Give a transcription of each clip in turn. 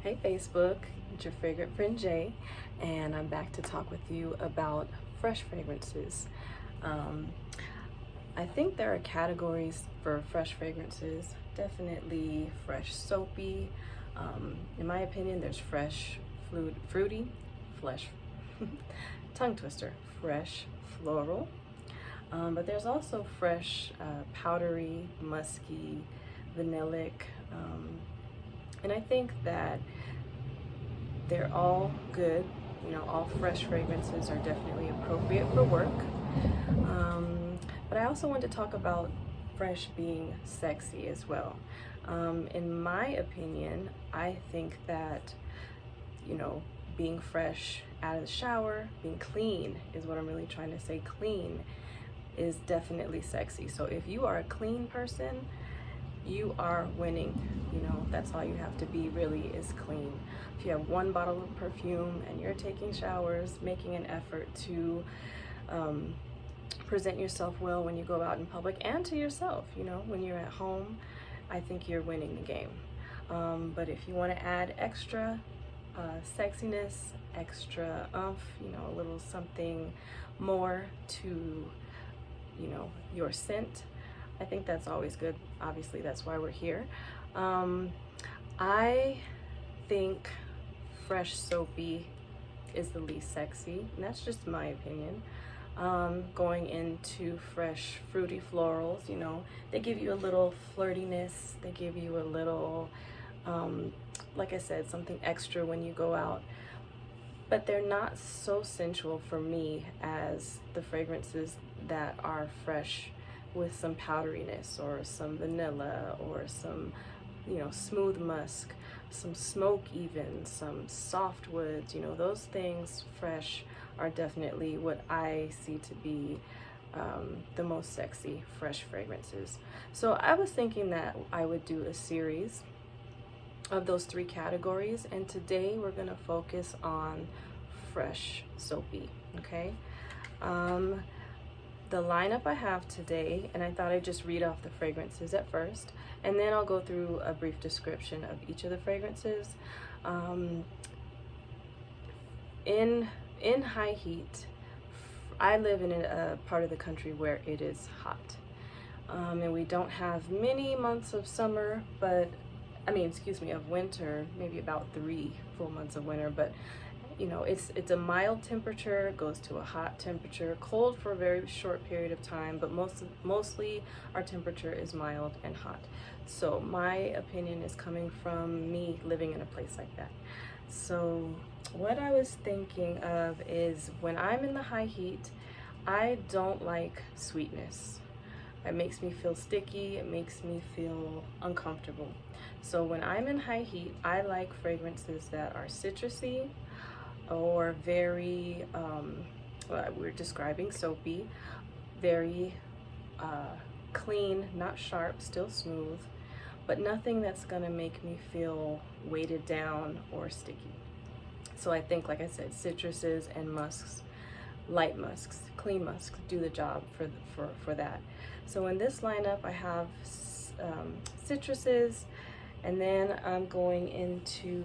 Hey Facebook, it's your fragrant friend Jay, and I'm back to talk with you about fresh fragrances. I think there are categories for fresh fragrances, definitely fresh soapy. In my opinion, there's fresh fruity, fresh tongue twister, fresh floral. But there's also fresh powdery, musky, vanillic, and I think that they're all good. You know, all fresh fragrances are definitely appropriate for work. But I also want to talk about fresh being sexy as well. In my opinion, I think that, you know, being fresh out of the shower, being clean is what I'm really trying to say. Clean is definitely sexy. So if you are a clean person, you are winning. You know, that's all you have to be really, is clean. If you have one bottle of perfume and you're taking showers, making an effort to present yourself well when you go out in public, and to yourself, you know, when you're at home, I think you're winning the game. But if you want to add extra sexiness, extra oomph, you know, a little something more to, you know, your scent, I think that's always good. Obviously, that's why we're here. I think fresh soapy is the least sexy, and that's just my opinion. Going into fresh fruity florals, you know, they give you a little flirtiness, they give you a little, like I said, something extra when you go out, but they're not so sensual for me as the fragrances that are fresh with some powderiness or some vanilla or some, you know, smooth musk, some smoke, even some soft woods. You know, those things fresh are definitely what I see to be the most sexy fresh fragrances. So I was thinking that I would do a series of those three categories, and today we're gonna focus on fresh soapy. Okay, the lineup I have today, and I thought I'd just read off the fragrances at first, and then I'll go through a brief description of each of the fragrances. In high heat, I live in a part of the country where it is hot, and we don't have many months of summer, but of winter, maybe about 3 full months of winter, but you know, it's a mild temperature, goes to a hot temperature, cold for a very short period of time, but mostly our temperature is mild and hot. So my opinion is coming from me living in a place like that. So what I was thinking of is, when I'm in the high heat, I don't like sweetness. It makes me feel sticky, it makes me feel uncomfortable. So when I'm in high heat, I like fragrances that are citrusy, or very, we're describing soapy, very clean, not sharp, still smooth, but nothing that's gonna make me feel weighted down or sticky. So I think, like I said, citruses and musks, light musks, clean musks, do the job for that. So in this lineup, I have citruses, and then I'm going into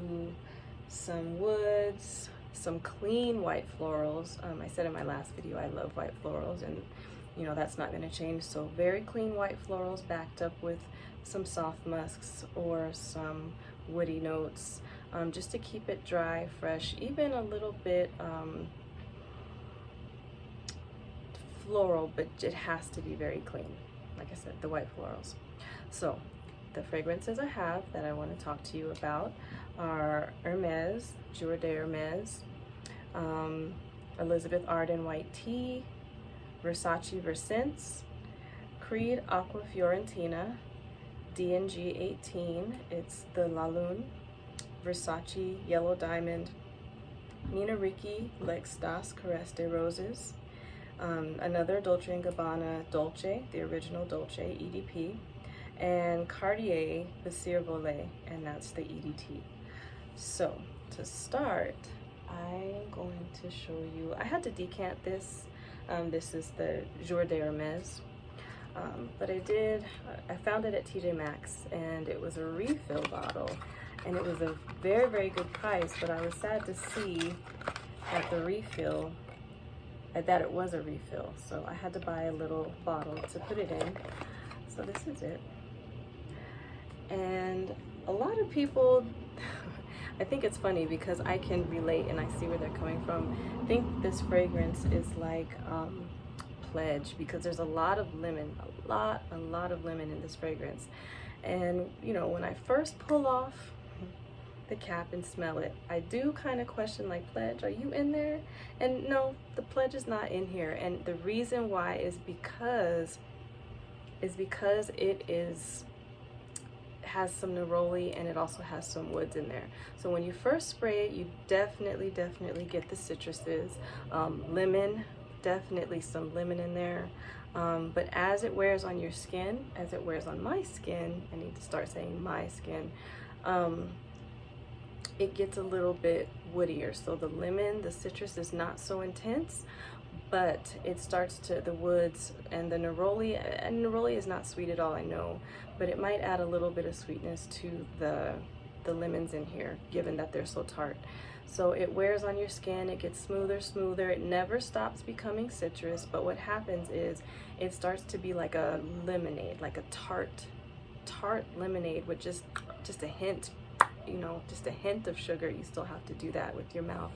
some woods, some clean white florals. I said in my last video I love white florals, and you know, that's not going to change. So very clean white florals backed up with some soft musks or some woody notes, just to keep it dry, fresh, even a little bit floral, but it has to be very clean. Like I said, the white florals. So the fragrances I have that I want to talk to you about are Hermès, Jour de Hermès, Elizabeth Arden White Tea, Versace Versense, Creed Aqua Fiorentina, D&G 18, it's the La Lune, Versace Yellow Diamond, Nina Ricci L'Extase Caresse des Roses, another Dolce Gabbana Dolce, the original Dolce EDP, and Cartier Baiser Vole, and that's the EDT. So to start, I'm going to show you, I had to decant this. This is the Jour de Hermès, but I found it at TJ Maxx, and it was a refill bottle, and it was a very, very good price, but I was sad to see at the refill that it was a refill, so I had to buy a little bottle to put it in. So this is it. And a lot of people I think it's funny because I can relate and I see where they're coming from. I think this fragrance is like Pledge, because there's a lot of lemon, a lot of lemon in this fragrance. And you know, when I first pull off the cap and smell it, I do kind of question, like, Pledge, are you in there? And no, the Pledge is not in here. And the reason why is because it has some neroli, and it also has some woods in there. So when you first spray it, you definitely get the citruses, lemon, definitely some lemon in there. But as it wears on your skin, as it wears on my skin, I need to start saying my skin, it gets a little bit woodier. So the lemon, the citrus is not so intense, but it starts to, the woods and the neroli, and neroli is not sweet at all, I know, but it might add a little bit of sweetness to the lemons in here, given that they're so tart. So it wears on your skin, it gets smoother, it never stops becoming citrus, but what happens is it starts to be like a lemonade, like a tart lemonade with just a hint, you know, just a hint of sugar. You still have to do that with your mouth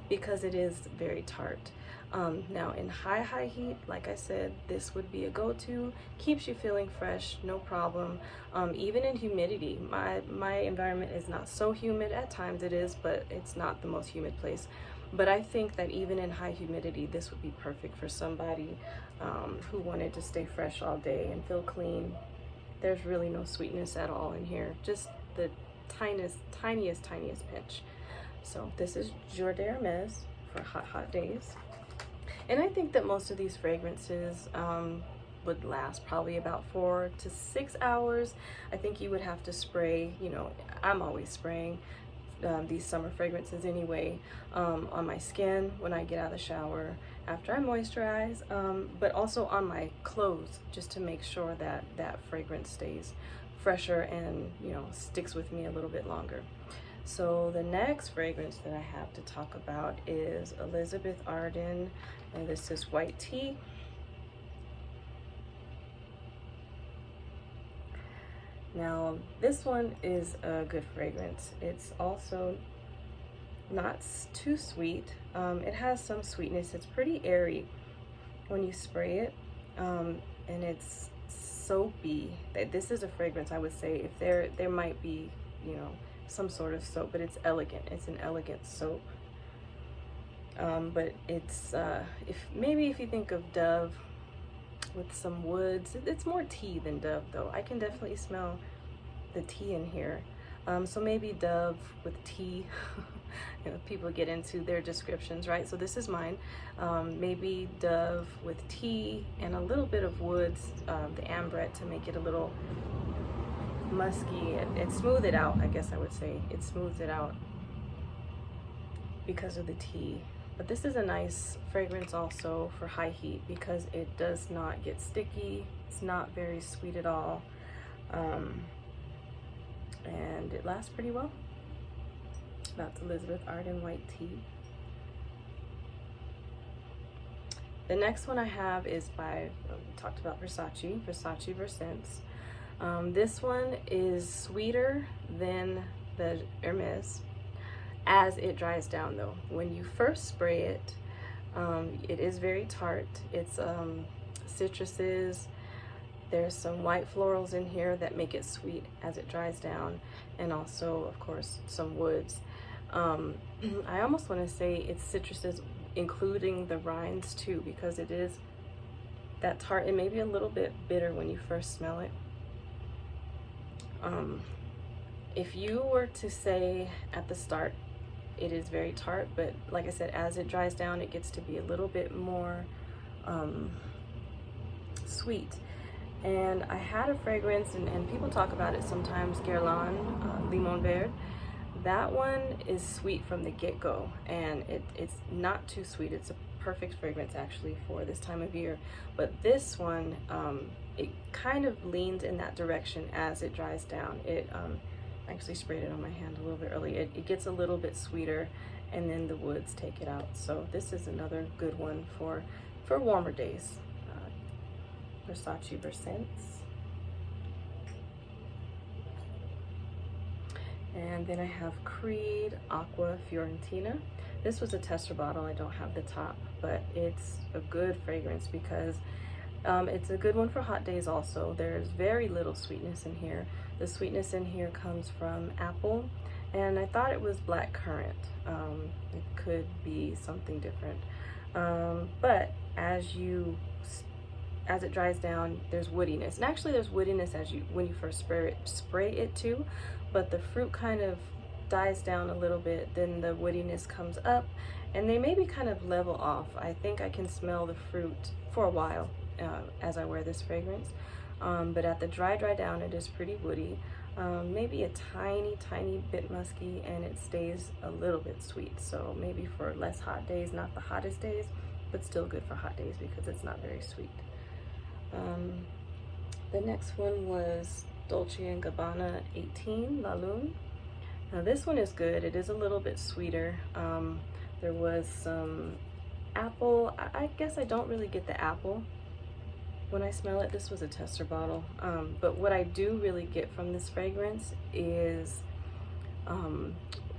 because it is very tart. Now in high heat, like I said, this would be a go-to. Keeps you feeling fresh, no problem. Even in humidity, my environment is not so humid. At times it is, but it's not the most humid place. But I think that even in high humidity, this would be perfect for somebody who wanted to stay fresh all day and feel clean. There's really no sweetness at all in here, just the tiniest pinch. So this is Jour de Hermès for hot days. And I think that most of these fragrances would last probably about 4 to 6 hours. I think you would have to spray, you know, I'm always spraying these summer fragrances anyway, on my skin when I get out of the shower, after I moisturize, but also on my clothes, just to make sure that that fragrance stays fresher and, you know, sticks with me a little bit longer. So the next fragrance that I have to talk about is Elizabeth Arden, and this is White Tea. Now this one is a good fragrance. It's also not too sweet. It has some sweetness. It's pretty airy when you spray it, and it's soapy. This is a fragrance, I would say, if there might be, you know, some sort of soap, but it's elegant. It's an elegant soap. But it's if you think of Dove with some woods, it's more tea than Dove though. I can definitely smell the tea in here. So maybe Dove with tea. You know, people get into their descriptions, right? So this is mine. Maybe Dove with tea and a little bit of woods, the ambrette, to make it a little musky and smooth it out. I guess I would say it smooths it out because of the tea. But this is a nice fragrance also for high heat because it does not get sticky. It's not very sweet at all, and it lasts pretty well. That's Elizabeth Arden White Tea. The next one I have is by, we talked about Versace Versense. This one is sweeter than the Hermès as it dries down though. When you first spray it, it is very tart. It's citruses. There's some white florals in here that make it sweet as it dries down, and also, of course, some woods. I almost want to say it's citruses, including the rinds too, because it is that tart. It may be a little bit bitter when you first smell it. If you were to say at the start, it is very tart, but like I said, as it dries down, it gets to be a little bit more sweet. And I had a fragrance, and people talk about it sometimes, Guerlain Limon Verde. That one is sweet from the get-go, and it's not too sweet. It's a perfect fragrance actually for this time of year. But this one, it kind of leans in that direction as it dries down. I actually sprayed it on my hand a little bit early. It gets a little bit sweeter, and then the woods take it out. So this is another good one for warmer days. Versace Versense. And then I have Creed Aqua Fiorentina. This was a tester bottle. I don't have the top, but it's a good fragrance because it's a good one for hot days also. There's very little sweetness in here. The sweetness in here comes from apple, and I thought it was black currant. It could be something different. But as it dries down, there's woodiness. And actually there's woodiness when you first spray it too, but the fruit kind of dies down a little bit, then the woodiness comes up, and they maybe kind of level off. I think I can smell the fruit for a while as I wear this fragrance. But at the dry down, it is pretty woody. Maybe a tiny bit musky, and it stays a little bit sweet. So maybe for less hot days, not the hottest days, but still good for hot days because it's not very sweet. The next one was Dolce Gabbana 18 La Lune. Now this one is good. It is a little bit sweeter. There was some apple. I guess I don't really get the apple when I smell it. This was a tester bottle. But what I do really get from this fragrance is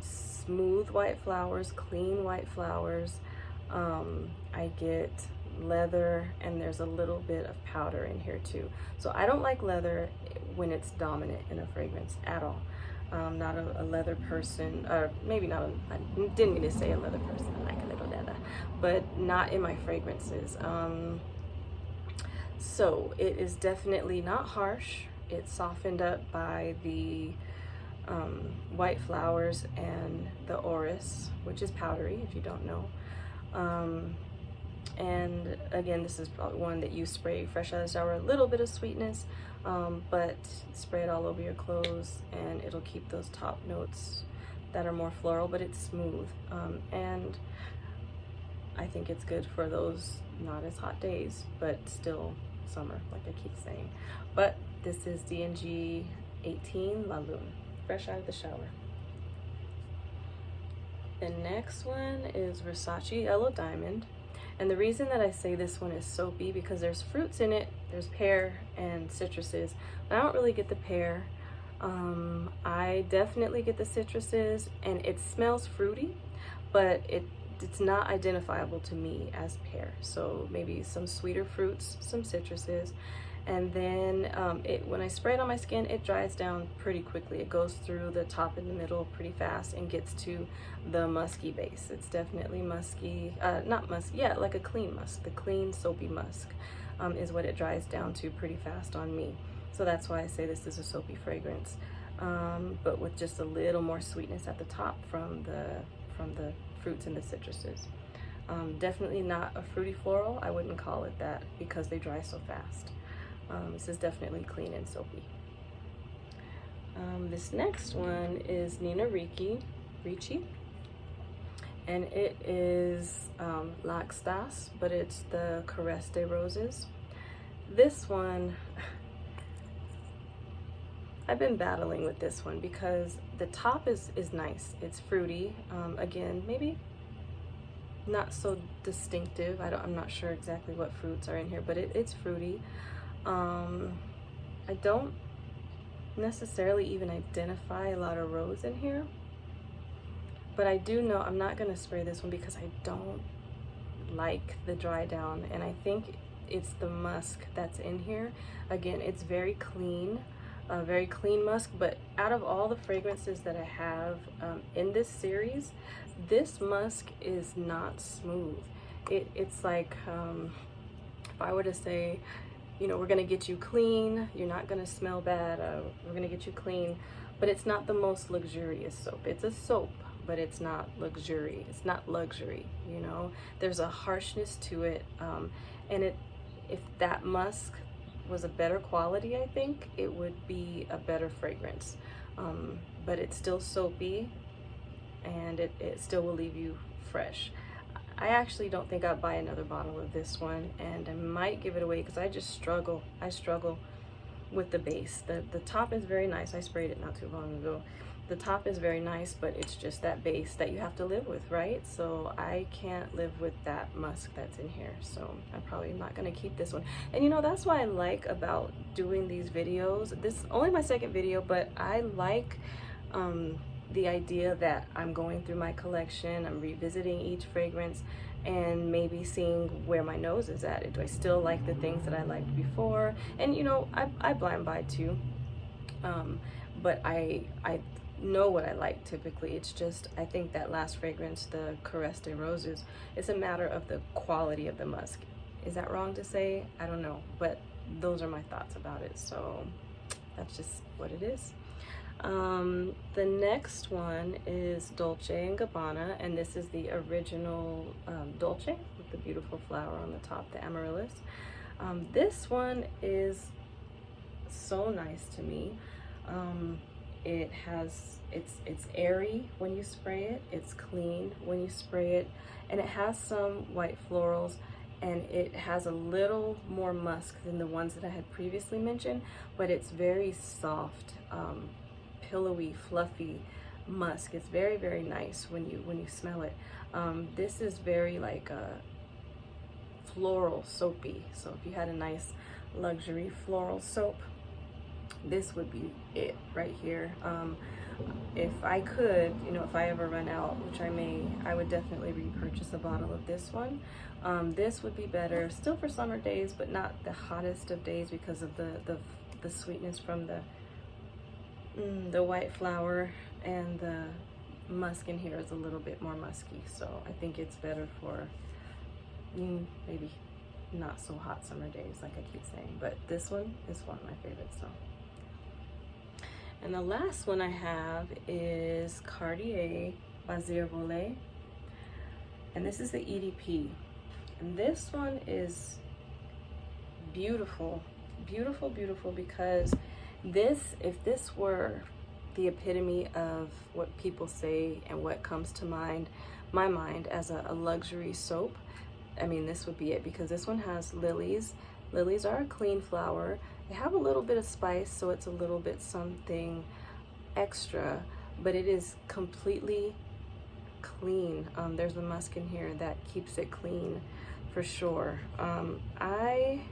smooth white flowers, clean white flowers. I get leather, and there's a little bit of powder in here too. So I don't like leather when it's dominant in a fragrance at all. Not a leather person, or maybe not I didn't mean to say a leather person, I like a little leather, but not in my fragrances. So it is definitely not harsh. It's softened up by the white flowers and the orris, which is powdery if you don't know. And again, this is probably one that you spray fresh out of the shower, a little bit of sweetness, but spray it all over your clothes and it'll keep those top notes that are more floral, but it's smooth. And I think it's good for those not as hot days, but still summer, like I keep saying. But this is D&G 18 La Lune, fresh out of the shower. The next one is Versace Yellow Diamond. And the reason that I say this one is soapy because there's fruits in it. There's pear and citruses. But I don't really get the pear. I definitely get the citruses, and it smells fruity, but it's not identifiable to me as pear. So maybe some sweeter fruits, some citruses. And then when I spray it on my skin, it dries down pretty quickly. It goes through the top and the middle pretty fast and gets to the musky base. It's definitely musky, not musky, yeah, like a clean musk. The clean soapy musk is what it dries down to pretty fast on me. So that's why I say this is a soapy fragrance, but with just a little more sweetness at the top from the fruits and the citruses. Definitely not a fruity floral. I wouldn't call it that because they dry so fast. This is definitely clean and soapy. This next one is Nina Ricci, and it is L'Extase, but it's the Caresse des Roses. This one, I've been battling with this one because the top is nice. It's fruity. Again, maybe not so distinctive. I'm not sure exactly what fruits are in here, but it's fruity. I don't necessarily even identify a lot of rose in here, but I do know I'm not gonna spray this one because I don't like the dry down, and I think it's the musk that's in here. Again, it's very clean musk, but out of all the fragrances that I have in this series, this musk is not smooth. It's like if I were to say, you know, we're gonna get you clean, you're not gonna smell bad, we're gonna get you clean, but it's not the most luxurious soap. It's a soap, but it's not luxury. It's not luxury, you know? There's a harshness to it, and if that musk was a better quality, I think it would be a better fragrance. But it's still soapy, and it still will leave you fresh. I actually don't think I'd buy another bottle of this one, and I might give it away because I just struggle. I struggle with the base. The top is very nice. I sprayed it not too long ago. The top is very nice, but it's just that base that you have to live with, right? So I can't live with that musk that's in here, so I'm probably not gonna keep this one. And you know, that's what I like about doing these videos. This is only my second video, but I like the idea that I'm going through my collection, I'm revisiting each fragrance, and maybe seeing where my nose is at. Do I still like the things that I liked before? And you know, I blind buy too, but I know what I like typically. It's just, I think that last fragrance, the Caresse de Roses, it's a matter of the quality of the musk. Is that wrong to say? I don't know, but those are my thoughts about it. So that's just what it is. The next one is Dolce & Gabbana, and this is the original Dolce with the beautiful flower on the top, the amaryllis. This one is so nice to me. It's airy when you spray it, it's clean when you spray it, and it has some white florals, and it has a little more musk than the ones that I had previously mentioned, but it's very soft, pillowy, fluffy musk. It's very, very nice when you smell it. This is very like floral soapy, so if you had a nice luxury floral soap, this would be it right here. If I could, you know, if I ever run out, which I may, I would definitely repurchase a bottle of this one. This would be better still for summer days, but not the hottest of days because of the sweetness from the white flower, and the musk in here is a little bit more musky. So I think it's better for maybe not so hot summer days, like I keep saying. But this one is one of my favorites. So. And the last one I have is Cartier Baiser Vole, and this is the EDP. And this one is beautiful, beautiful, beautiful, because this, if this were the epitome of what people say and what comes to my mind as a luxury soap, I mean, this would be it, because this one has lilies. Lilies are a clean flower. They have a little bit of spice, so it's a little bit something extra, but it is completely clean. There's a musk in here that keeps it clean for sure. I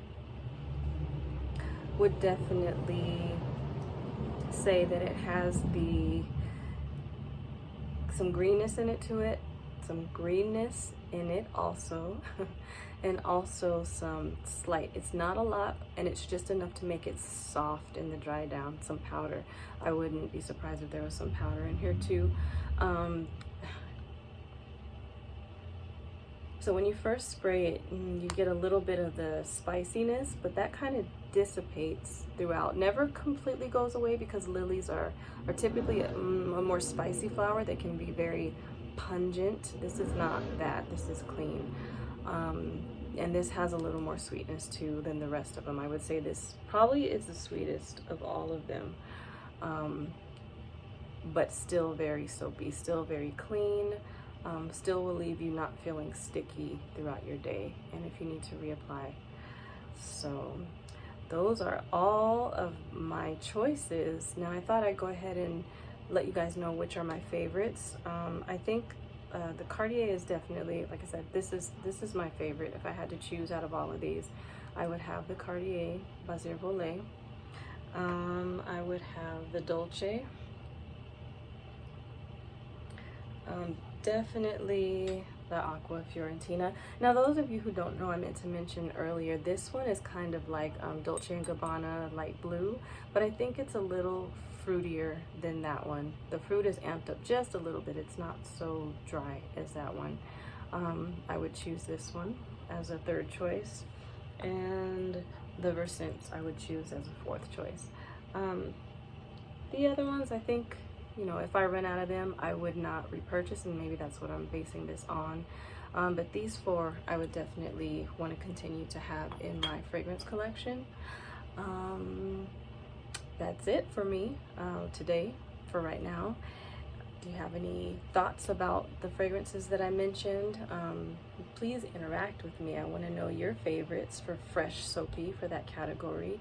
would definitely say that it has some greenness in it also, and also some slight, it's not a lot, and it's just enough to make it soft in the dry down. Some powder. I wouldn't be surprised if there was some powder in here too. So when you first spray it, you get a little bit of the spiciness, but that kind of dissipates throughout. Never completely goes away, because lilies are typically a more spicy flower. They can be very pungent. This is not that. This is clean. And this has a little more sweetness too than the rest of them. I would say this probably is the sweetest of all of them, but still very soapy, still very clean, still will leave you not feeling sticky throughout your day, and if you need to reapply. So those are all of my choices. Now I thought I'd go ahead and let you guys know which are my favorites. I think the Cartier is definitely, like I said, this is my favorite. If I had to choose out of all of these, I would have the Cartier Baiser Vole. I would have the Dolce. Definitely the Aqua Fiorentina. Now, those of you who don't know, I meant to mention earlier, this one is kind of like Dolce & Gabbana light blue, but I think it's a little fruitier than that one. The fruit is amped up just a little bit. It's not so dry as that one. I would choose this one as a third choice, and the Versense I would choose as a fourth choice. The other ones, I think, you know, if I run out of them, I would not repurchase, and maybe that's what I'm basing this on. But these four, I would definitely want to continue to have in my fragrance collection. That's it for me today, for right now. Do you have any thoughts about the fragrances that I mentioned? Please interact with me. I want to know your favorites for Fresh Soapy, for that category.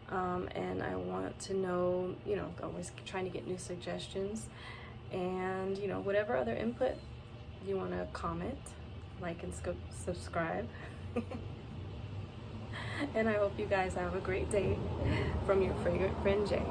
and I want to know, you know, always trying to get new suggestions, and, you know, whatever other input you want to comment, like, and subscribe. And I hope you guys have a great day. From your fragrant friend, Jay.